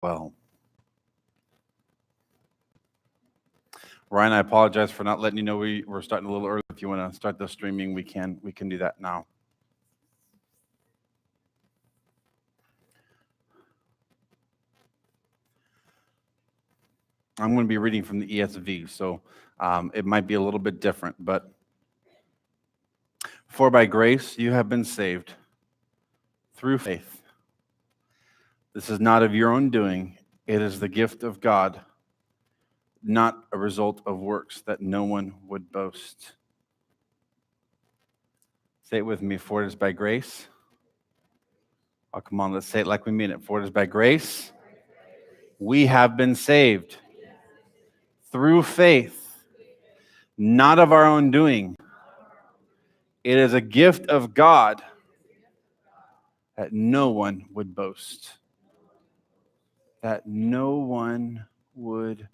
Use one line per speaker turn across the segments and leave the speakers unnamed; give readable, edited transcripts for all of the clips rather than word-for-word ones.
Well, Ryan, I apologize for not letting you know we're starting a little early. If you want to start the streaming, we can do that now. I'm going to be reading from the ESV, so it might be a little bit different. But for by grace you have been saved through faith. This is not of your own doing; it is the gift of God, not a result of works, that no one would boast. Say it with me, for it is by grace. Oh, come on, let's say it like we mean it. For it is by grace we have been saved through faith, not of our own doing. It is a gift of God, that no one would boast. That no one would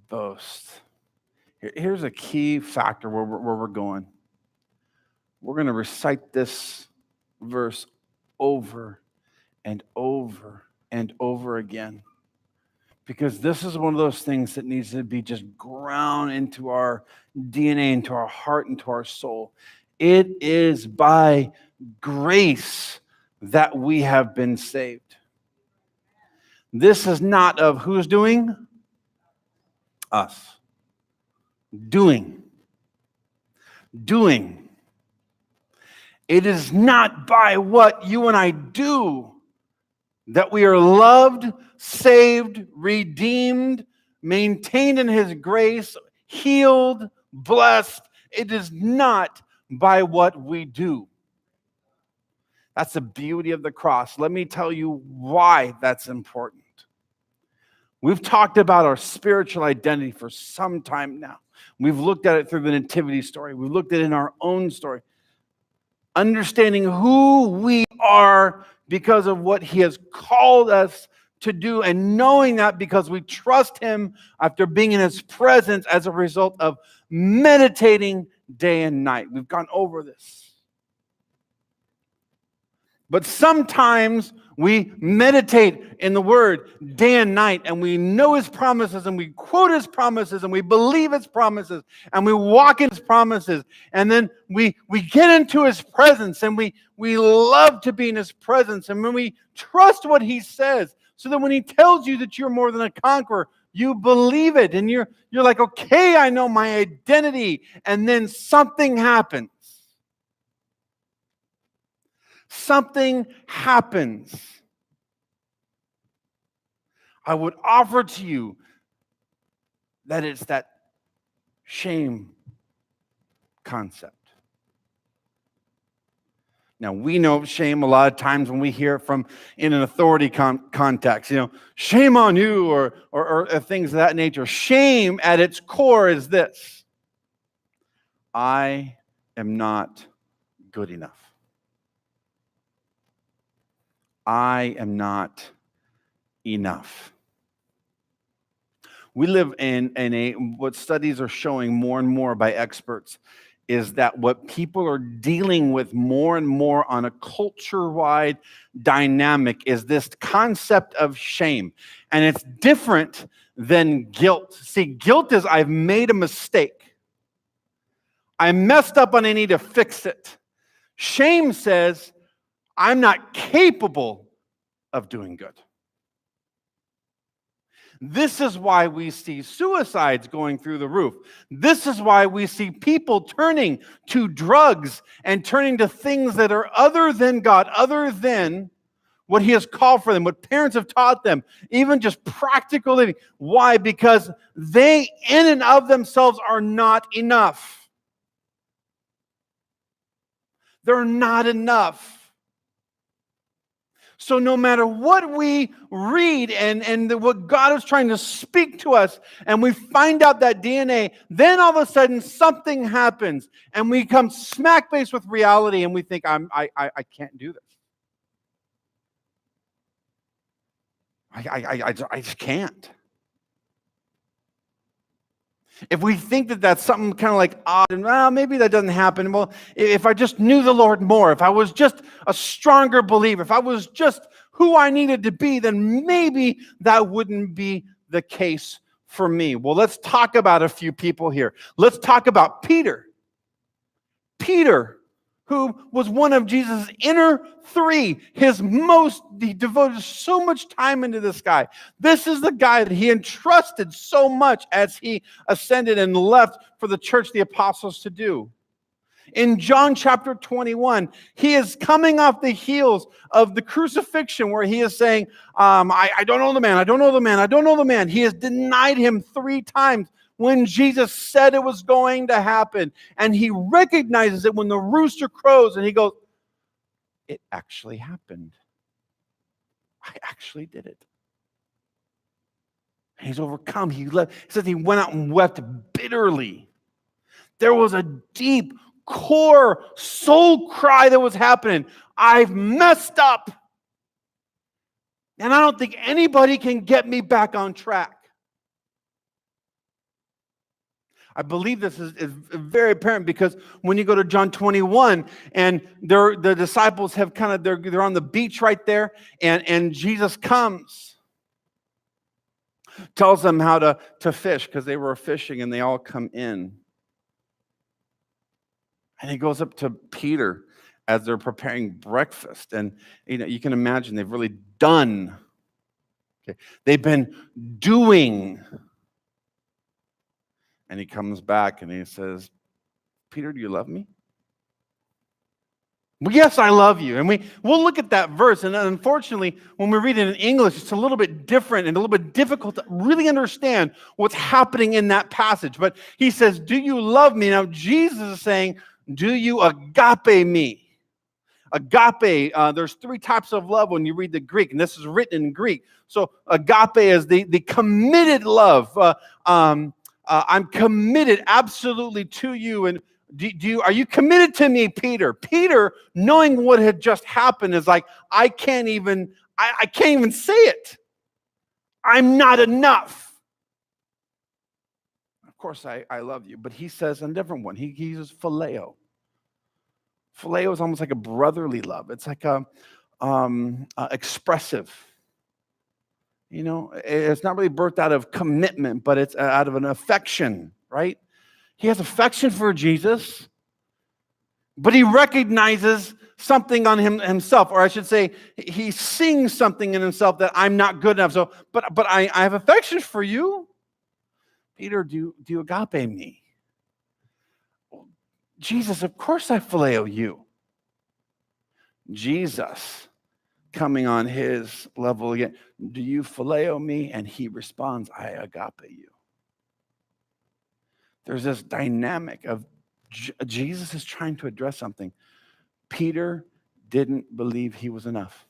boast. Here's a key factor where we're going. We're going to recite this verse over and over and over again, because this is one of those things that needs to be just ground into our DNA, into our heart, into our soul. It is by grace that we have been saved. This is not of who's doing? Us. Doing. It is not by what you and I do that we are loved, saved, redeemed, maintained in His grace, healed, blessed. It is not by what we do. That's the beauty of the cross. Let me tell you why that's important. We've talked about our spiritual identity for some time now. We've looked at it through the nativity story. We've looked at it in our own story. Understanding who we are because of what He has called us to do, and knowing that because we trust Him after being in His presence as a result of meditating day and night. We've gone over this. But sometimes we meditate in the Word day and night, and we know His promises, and we quote His promises, and we believe His promises, and we walk in His promises, and then we get into His presence, and we love to be in His presence, and when we trust what He says, so that when He tells you that you're more than a conqueror, you believe it, and you're like, okay, I know my identity, and then something happens. Something happens. I would offer to you that it's that shame concept. Now, we know shame a lot of times when we hear it from in an authority context, shame on you or things of that nature. Shame at its core is this: I am not good enough. I am not enough. We live in what studies are showing more and more by experts is that what people are dealing with more and more on a culture-wide dynamic is this concept of shame. And it's different than guilt. See, guilt is I've made a mistake. I messed up and I need to fix it. Shame says I'm not capable of doing good. This is why we see suicides going through the roof. This is why we see people turning to drugs and turning to things that are other than God, other than what He has called for them, what parents have taught them, even just practical living. Why? Because they, in and of themselves, are not enough. They're not enough. So no matter what we read and what God is trying to speak to us, and we find out that DNA, then all of a sudden something happens, and we come smack face with reality, and we think, I can't do this. I just can't. If we think that that's something kind of like odd and maybe that doesn't happen, well, if I just knew the Lord more, if I was just a stronger believer, if I was just who I needed to be, then maybe that wouldn't be the case for me. Well, let's talk about a few people here. Let's talk about Peter. Peter, who was one of Jesus' inner three, he devoted so much time into this guy. This is the guy that he entrusted so much as he ascended and left for the church, the apostles, to do. In John chapter 21, he is coming off the heels of the crucifixion where he is saying, I don't know the man, I don't know the man, I don't know the man. He has denied him 3 times. When Jesus said it was going to happen. And he recognizes it when the rooster crows and he goes, it actually happened. I actually did it. And he's overcome. He says he went out and wept bitterly. There was a deep core soul cry that was happening. I've messed up. And I don't think anybody can get me back on track. I believe this is very apparent because when you go to John 21 and the disciples have they're on the beach right there and Jesus comes, tells them how to fish because they were fishing and they all come in. And he goes up to Peter as they're preparing breakfast. And you can imagine they've really done. Okay. They've been doing. And he comes back and he says, Peter, do you love me? Well, yes, I love you. And we'll look at that verse. And unfortunately, when we read it in English, it's a little bit different and a little bit difficult to really understand what's happening in that passage. But he says, do you love me? Now, Jesus is saying, do you agape me? Agape, there's 3 types of love when you read the Greek, and this is written in Greek. So agape is the committed love. I'm committed absolutely to you. And are you committed to me, Peter? Peter, knowing what had just happened, is like, I can't even say it. I'm not enough. Of course, I love you. But he says a different one. He uses phileo. Phileo is almost like a brotherly love. It's like expressive. It's not really birthed out of commitment, but it's out of an affection, right? He has affection for Jesus, but he recognizes something on himself, or I should say, he sees something in himself that I'm not good enough. So, but I have affection for you. Peter, do you agape me? Jesus, of course I phileo you. Jesus, coming on his level again, do you phileo me? And he responds, I agape you. There's this dynamic of Jesus is trying to address something. Peter didn't believe he was enough.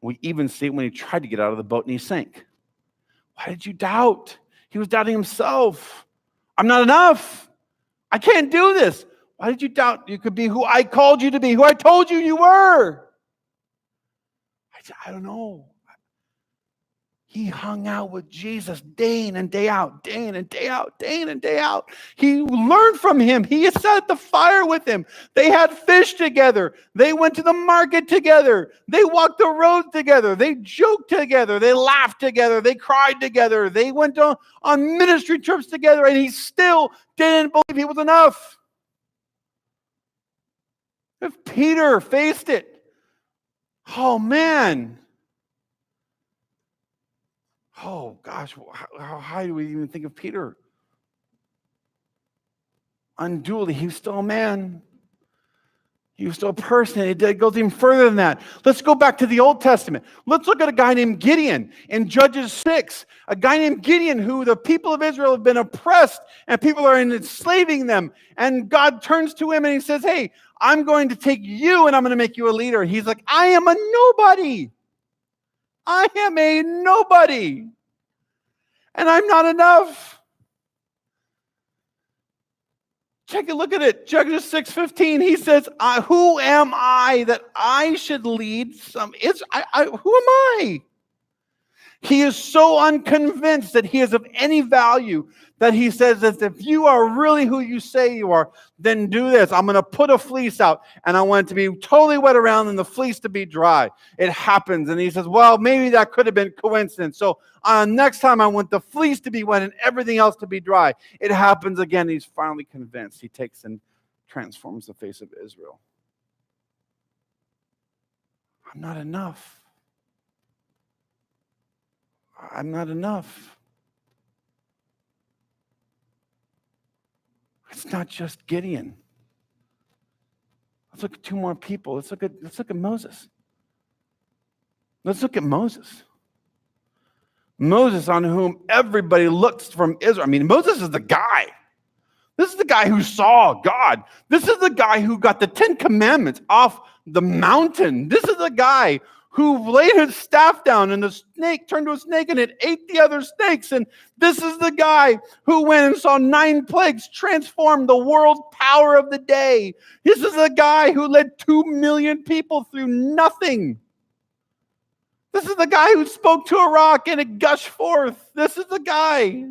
We even see it when he tried to get out of the boat and he sank. Why did you doubt? He was doubting himself. I'm not enough. I can't do this. Why did you doubt you could be who I called you to be, who I told you you were? I don't know. He hung out with Jesus day in and day out, day in and day out, day in and day out. He learned from him. He sat at the fire with him. They had fish together. They went to the market together. They walked the road together. They joked together. They laughed together. They cried together. They went on ministry trips together, and he still didn't believe he was enough. If Peter faced it, oh man. Oh gosh, how high do we even think of Peter? Unduly, he was still a man. He was still a person. It goes even further than that. Let's go back to the Old Testament. Let's look at a guy named Gideon in Judges 6. A guy named Gideon who the people of Israel have been oppressed and people are enslaving them. And God turns to him and he says, hey, I'm going to take you and I'm going to make you a leader. And he's like, I am a nobody. I am a nobody. And I'm not enough. Look at it. Judges 6:15. He says, who am I that I should lead some? Who am I? He is so unconvinced that he is of any value that he says that if you are really who you say you are, then do this. I'm going to put a fleece out, and I want it to be totally wet around and the fleece to be dry. It happens. And he says, well, maybe that could have been coincidence. So next time I want the fleece to be wet and everything else to be dry. It happens again. He's finally convinced. He takes and transforms the face of Israel. I'm not enough. I'm not enough. It's not just Gideon. Let's look at two more people. Let's look at Moses. Let's look at Moses. Moses, on whom everybody looks from Israel. I mean, Moses is the guy. This is the guy who saw God. This is the guy who got the 10 Commandments off the mountain. This is the guy who laid his staff down and the snake turned to a snake and it ate the other snakes. And this is the guy who went and saw 9 plagues transform the world's power of the day. This is the guy who led 2 million people through nothing. This is the guy who spoke to a rock and it gushed forth. This is the guy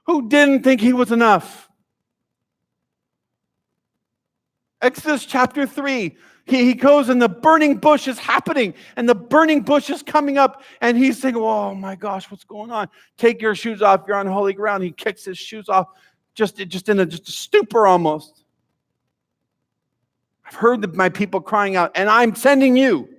who didn't think he was enough. Exodus chapter 3. He goes and the burning bush is happening and the burning bush is coming up and he's saying, oh my gosh, what's going on? Take your shoes off. You're on holy ground. He kicks his shoes off just in a stupor almost. I've heard my people crying out and I'm sending you.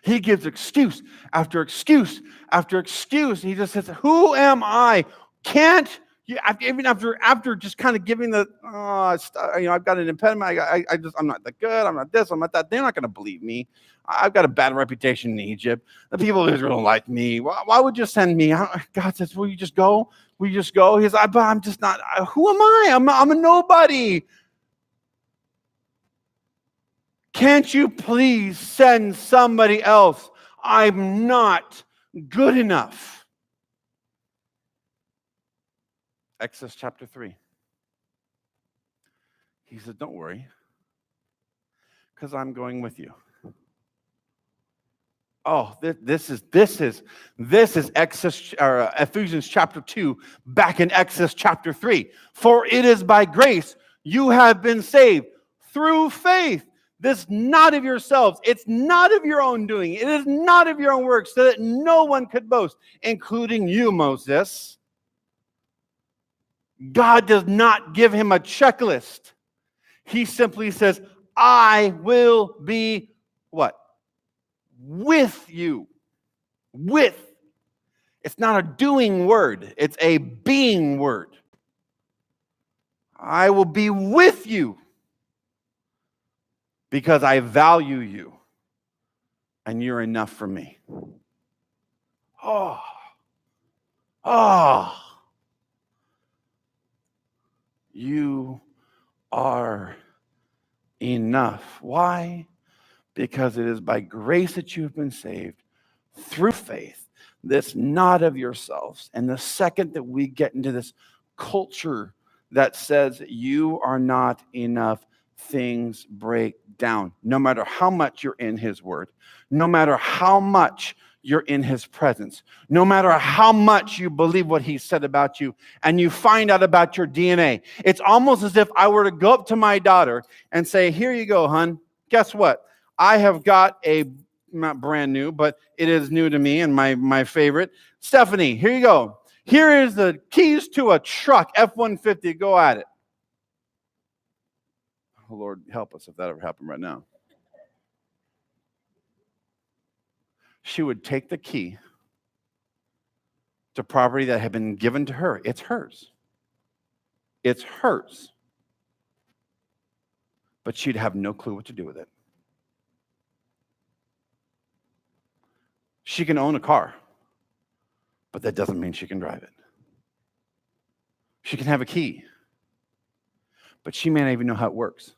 He gives excuse after excuse after excuse. He just says, who am I? Can't you, even after just kind of giving the, I've got an impediment. I'm not that good. I'm not this. I'm not that. They're not going to believe me. I've got a bad reputation in Egypt. The people of Israel don't like me. Why would you send me? God says, will you just go? Will you just go? He says, I'm just not. Who am I? I'm a nobody. Can't you please send somebody else? I'm not good enough. Exodus chapter 3. He said, don't worry, because I'm going with you. Oh, this is Ephesians chapter 2, back in Exodus chapter 3. For it is by grace you have been saved through faith. This not of yourselves. It's not of your own doing. It is not of your own works, so that no one could boast, including you, Moses. God does not give him a checklist. He simply says, I will be what? With you. With. It's not a doing word. It's a being word. I will be with you because I value you and you're enough for me. Oh. You are enough. Why? Because it is by grace that you've been saved through faith. This not of yourselves. And the second that we get into this culture that says you are not enough, things break down. No matter how much you're in his word, no matter how much you're in his presence, no matter how much you believe what he said about you, and you find out about your DNA. It's almost as if I were to go up to my daughter and say, here you go, hon. Guess what? I have got not brand new, but it is new to me and my favorite. Stephanie, here you go. Here is the keys to a truck, F-150. Go at it. Oh, Lord, help us if that ever happened right now. She would take the key to property that had been given to her. It's hers. It's hers. But she'd have no clue what to do with it. She can own a car, but that doesn't mean she can drive it. She can have a key, but she may not even know how it works.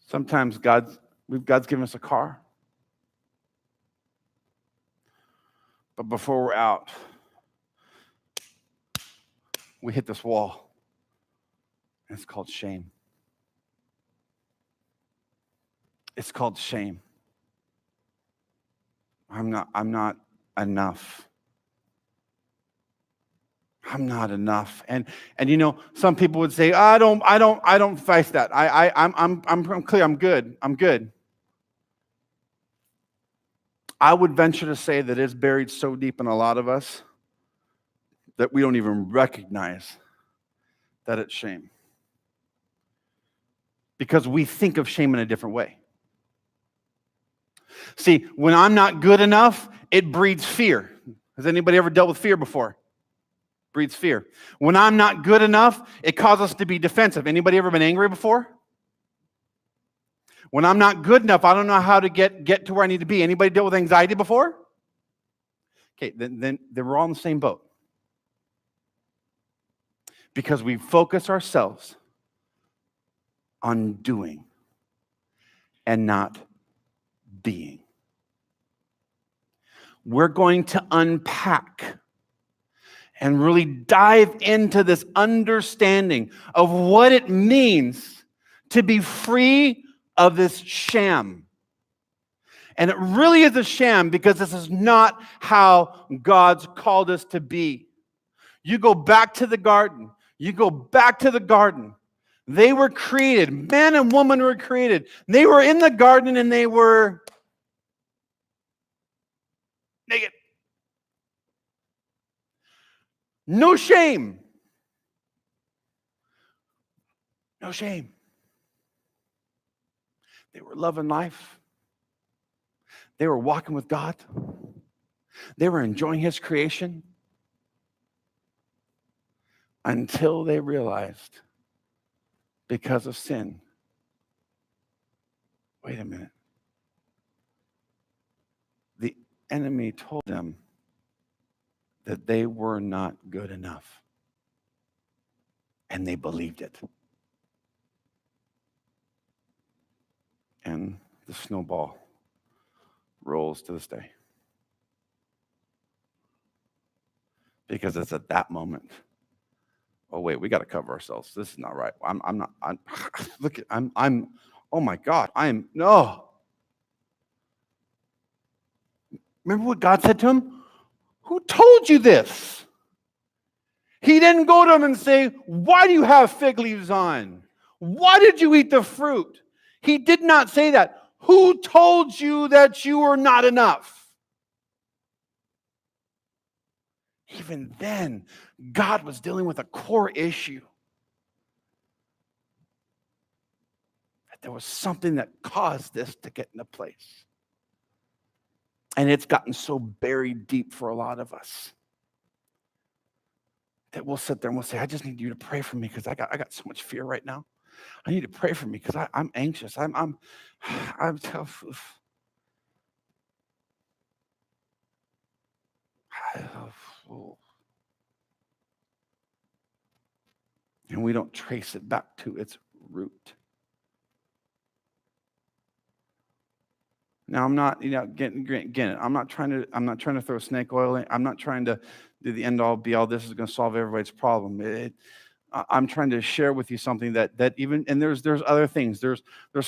Sometimes God's given us a car, but before we're out, we hit this wall, and it's called shame. It's called shame. I'm not enough. I'm not enough. And some people would say, I don't face that. I'm clear, I'm good. I would venture to say that it's buried so deep in a lot of us that we don't even recognize that it's shame. Because we think of shame in a different way. See, when I'm not good enough, it breeds fear. Has anybody ever dealt with fear before? Breeds fear. When I'm not good enough, it causes us to be defensive. Anybody ever been angry before? When I'm not good enough, I don't know how to get to where I need to be. Anybody dealt with anxiety before? Okay, then we're all in the same boat. Because we focus ourselves on doing and not being. We're going to unpack and really dive into this understanding of what it means to be free of this sham. And it really is a sham because this is not how God's called us to be. You go back to the garden. They were created. Man and woman were created. They were in the garden and they were naked. No shame. No shame. They were loving life. They were walking with God. They were enjoying His creation until they realized, because of sin, wait a minute. The enemy told them that they were not good enough. And they believed it. And the snowball rolls to this day. Because it's at that moment, oh wait, we got to cover ourselves. This is not right. Oh my God, no. Remember what God said to him? Who told you this? He didn't go to him and say, why do you have fig leaves on? Why did you eat the fruit? He did not say that. Who told you that you were not enough? Even then, God was dealing with a core issue. That there was something that caused this to get into place. And it's gotten so buried deep for a lot of us that we'll sit there and we'll say, I just need you to pray for me because I got so much fear right now. I need to pray for me because I'm anxious. I'm tough. And we don't trace it back to its root. Now I'm not, again, I'm not trying to throw snake oil in. I'm not trying to do the end all be all. This is going to solve everybody's problem. I'm trying to share with you something that even, and there's other things. There's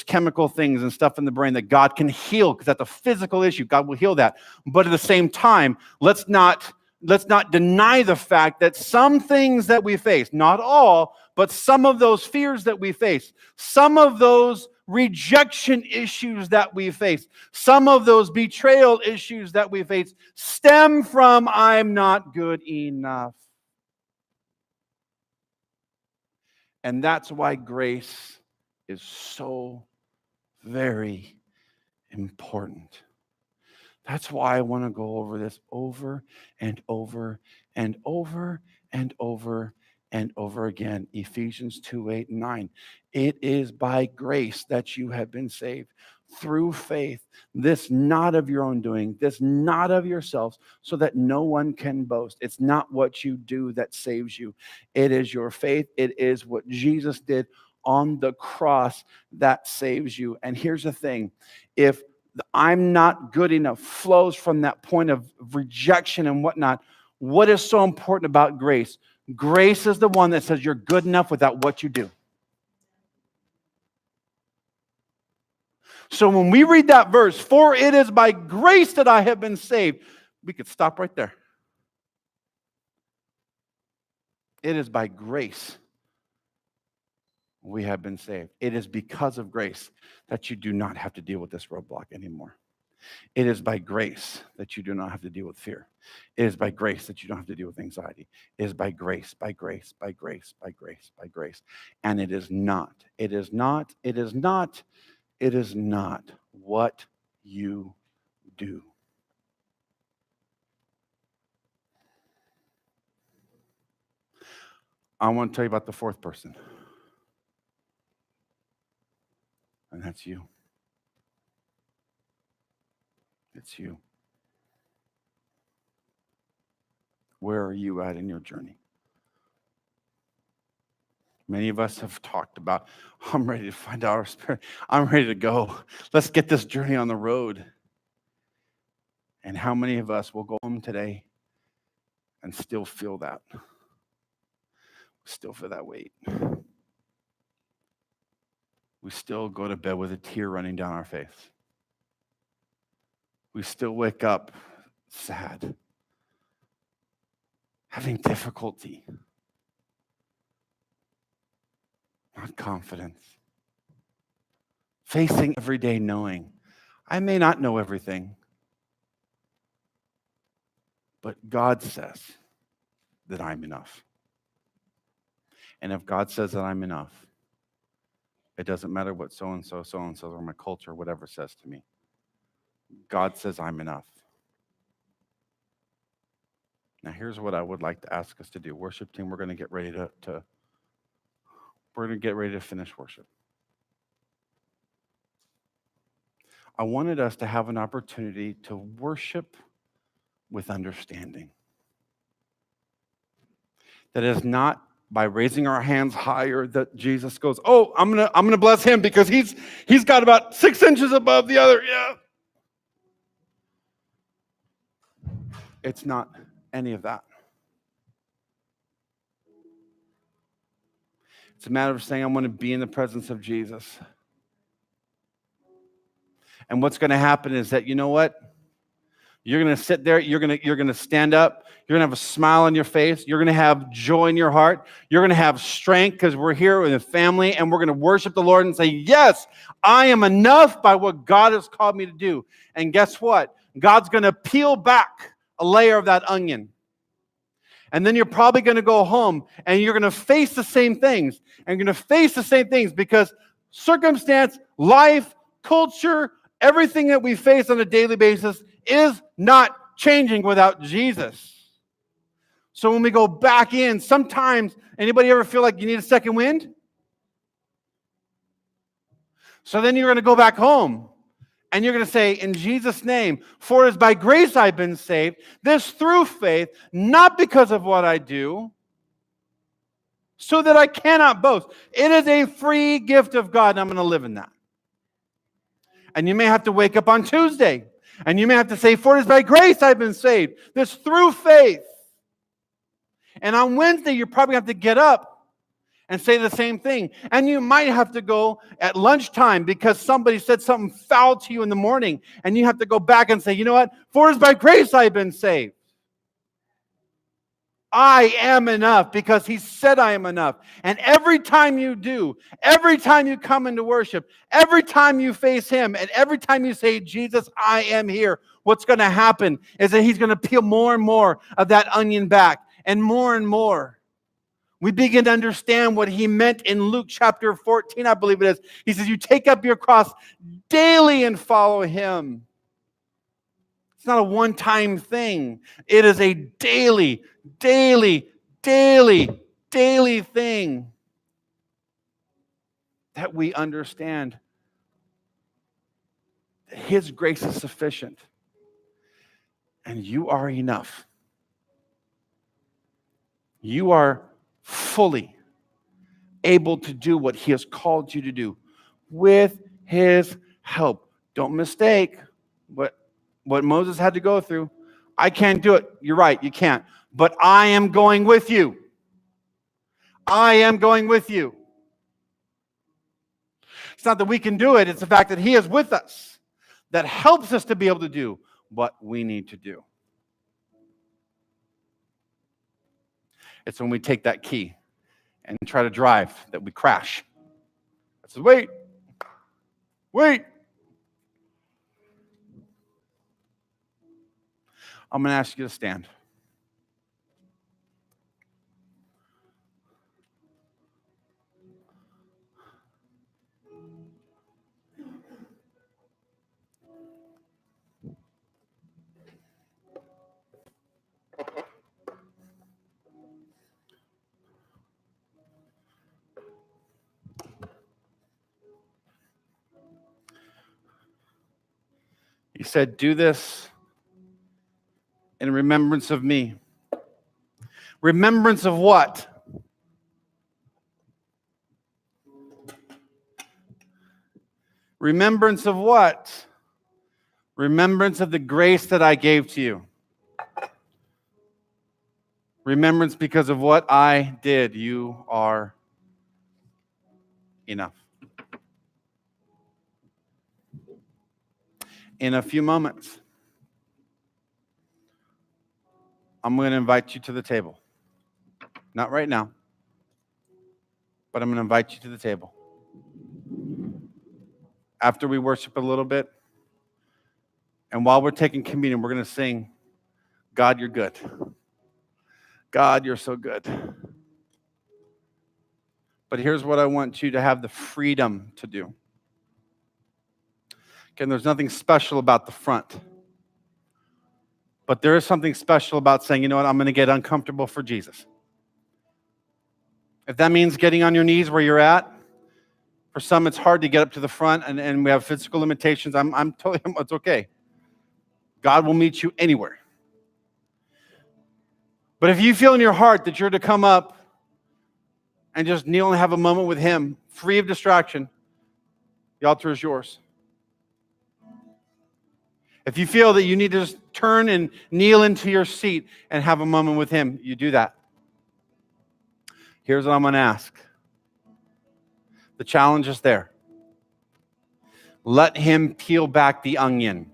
chemical things and stuff in the brain that God can heal because that's a physical issue. God will heal that. But at the same time, let's not deny the fact that some things that we face, not all, but some of those fears that we face, some of those rejection issues that we face, some of those betrayal issues that we face stem from I'm not good enough. And that's why grace is so very important. That's why I want to go over this over and over and over and over and over again. Ephesians 2:8-9. It is by grace that you have been saved through faith. This not of your own doing, this not of yourselves, so that no one can boast. It's not what you do that saves you. It is your faith. It is what Jesus did on the cross that saves you. And here's the thing. If I'm not good enough flows from that point of rejection and whatnot, what is so important about grace? Grace is the one that says you're good enough without what you do. So when we read that verse, for it is by grace that I have been saved, we could stop right there. It is by grace we have been saved. It is because of grace that you do not have to deal with this roadblock anymore. It is by grace that you do not have to deal with fear. It is by grace that you don't have to deal with anxiety. It is by grace, by grace, by grace, by grace, by grace. And it is not what you do. I want to tell you about the fourth person. And that's you. It's you. Where are you at in your journey? Many of us have talked about, I'm ready to find out our spirit. I'm ready to go. Let's get this journey on the road. And how many of us will go home today and still feel that? Still feel that weight. We still go to bed with a tear running down our face. We still wake up sad, having difficulty, not confidence, facing every day knowing, I may not know everything, but God says that I'm enough. And if God says that I'm enough, it doesn't matter what so-and-so, or my culture, whatever says to me. God says I'm enough. Now here's what I would like to ask us to do. Worship team, we're going to get ready to finish worship. I wanted us to have an opportunity to worship with understanding. That is not by raising our hands higher that Jesus goes, oh, I'm gonna bless him because he's got about 6 inches above the other. Yeah. It's not any of that. It's a matter of saying, I want to be in the presence of Jesus. And what's going to happen is that, you know what? You're going to sit there, you're going to stand up, you're going to have a smile on your face, you're going to have joy in your heart, you're going to have strength because we're here with a family and we're going to worship the Lord and say, yes, I am enough by what God has called me to do. And guess what? God's going to peel back a layer of that onion. And then you're probably going to go home and you're going to face the same things. And you're going to face the same things because circumstance, life, culture, everything that we face on a daily basis is not changing without Jesus. So when we go back in, sometimes, anybody ever feel like you need a second wind? So then you're going to go back home. And you're going to say, in Jesus' name, for it is by grace I've been saved, this through faith, not because of what I do, so that I cannot boast. It is a free gift of God, and I'm going to live in that. And you may have to wake up on Tuesday, and you may have to say, for it is by grace I've been saved, this through faith. And on Wednesday, you're probably going to have to get up and say the same thing. And you might have to go at lunchtime because somebody said something foul to you in the morning. And you have to go back and say, you know what? For it is by grace I've been saved. I am enough because he said I am enough. And every time you do, every time you come into worship, every time you face him, and every time you say, Jesus, I am here, what's going to happen is that he's going to peel more and more of that onion back and more. We begin to understand what he meant in Luke chapter 14, I believe it is. He says, you take up your cross daily and follow him. It's not a one-time thing. It is a daily thing that we understand that his grace is sufficient and you are enough. You are fully able to do what he has called you to do with his help. Don't mistake what Moses had to go through. I can't do it. You're right, you can't. But I am going with you. I am going with you. It's not that we can do it. It's the fact that he is with us that helps us to be able to do what we need to do. It's when we take that key and try to drive that we crash. I said, wait. I'm going to ask you to stand. He said, do this in remembrance of me. Remembrance of what? Remembrance of what? Remembrance of the grace that I gave to you. Remembrance because of what I did. You are enough. In a few moments, I'm going to invite you to the table. Not right now, but I'm going to invite you to the table. After we worship a little bit, and while we're taking communion, we're going to sing, God, you're good. God, you're so good. But here's what I want you to have the freedom to do. Again, there's nothing special about the front. But there is something special about saying, you know what, I'm going to get uncomfortable for Jesus. If that means getting on your knees where you're at, for some it's hard to get up to the front and we have physical limitations. I'm totally, it's okay. God will meet you anywhere. But if you feel in your heart that you're to come up and just kneel and have a moment with him, free of distraction, the altar is yours. If you feel that you need to just turn and kneel into your seat and have a moment with him, you do that. Here's what I'm going to ask. The challenge is there. Let him peel back the onion.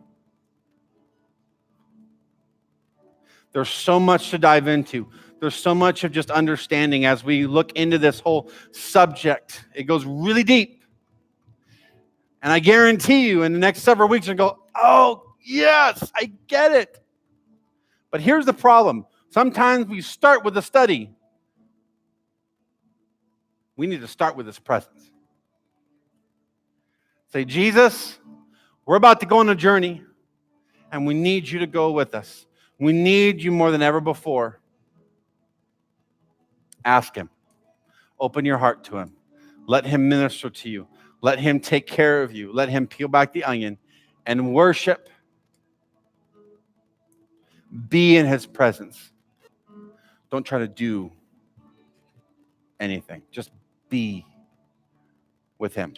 There's so much to dive into. There's so much of just understanding as we look into this whole subject. It goes really deep. And I guarantee you in the next several weeks, you'll go, oh, yes, I get it. But here's the problem. Sometimes we start with a study. We need to start with his presence. Say, Jesus, we're about to go on a journey, and we need you to go with us. We need you more than ever before. Ask him. Open your heart to him. Let him minister to you. Let him take care of you. Let him peel back the onion and worship. Be in his presence. Don't try to do anything. Just be with him.